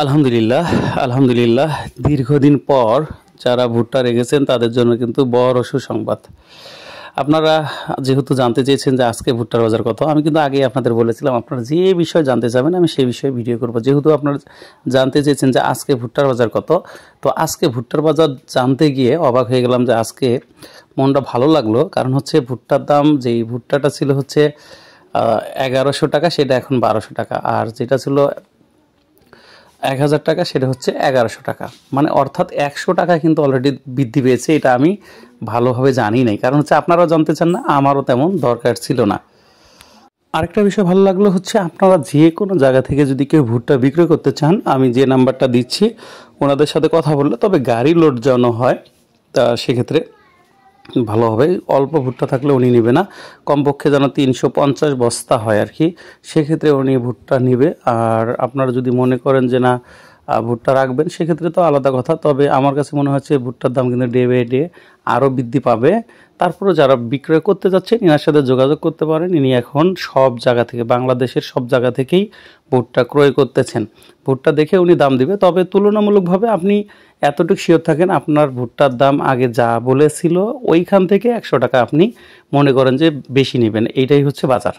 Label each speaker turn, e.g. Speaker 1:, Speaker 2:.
Speaker 1: আলহামদুলিল্লাহ, আলহামদুলিল্লাহ। দীর্ঘদিন পর যারা ভুট্টা রেখেছেন তাদের জন্য কিন্তু বড় সুসংবাদ। আপনারা যেহেতু জানতে চেয়েছেন যে আজকে ভুট্টার বাজার কত, আমি কিন্তু আগেই আপনাদের বলেছিলাম আপনারা যে বিষয় জানতে চাবেন আমি সেই বিষয়ে ভিডিও করব। যেহেতু আপনারা জানতে চেয়েছেন যে আজকে ভুট্টার বাজার কত, তো আজকে ভুট্টার বাজার জানতে গিয়ে অবাক হয়ে গেলাম যে আজকে মনটা ভালো লাগলো। কারণ হচ্ছে ভুট্টার দাম, যেই ভুট্টাটা ছিল হচ্ছে 1100 টাকা, সেটা এখন 1200 টাকা। আর যেটা ছিল 1000 টাকা, সেটা হচ্ছে 1100 টাকা। মানে অর্থাৎ 100 টাকা কিন্তু অলরেডি বৃদ্ধি পেয়েছে। এটা আমি ভালোভাবে জানি নাই, কারণ হচ্ছে আপনারাও জানতে চান না, আমারও তেমন দরকার ছিল না। আরেকটা বিষয় ভালো লাগলো হচ্ছে আপনারা যে কোনো জায়গা থেকে যদি কেউ ভুট্টা বিক্রয় করতে চান, আমি যে নাম্বারটা দিচ্ছি ওনাদের সাথে কথা বললে, তবে গাড়ি লোড যেন হয়, তা সেক্ষেত্রে ভালো হবে। অল্প ভুট্টা থাকলে উনি নেবে না, কমপক্ষে যেন 350 বস্তা হয় আর কি, সেক্ষেত্রে উনি ভুট্টা নেবে। আর আপনারা যদি মনে করেন যে না ভুট্টা রাখবেন, সেক্ষেত্রে তো আলাদা কথা। তবে আমার কাছে মনে হচ্ছে ভুট্টার দাম কিন্তু ডে বাই ডে আরও বৃদ্ধি পাবে। তারপরে যারা বিক্রয় করতে যাচ্ছেন এনার সাথে যোগাযোগ করতে পারেন। ইনি এখন সব জায়গা থেকে, বাংলাদেশের সব জায়গা থেকেই ভুট্টা ক্রয় করতেছেন। ভুট্টা দেখে উনি দাম দিবে, তবে তুলনামূলকভাবে আপনি এতটুকু শিওর থাকেন আপনার ভুট্টার দাম আগে যা বলেছিল ওইখান থেকে 100 টাকা আপনি মনে করেন যে বেশি নেবেন। এইটাই হচ্ছে বাজার।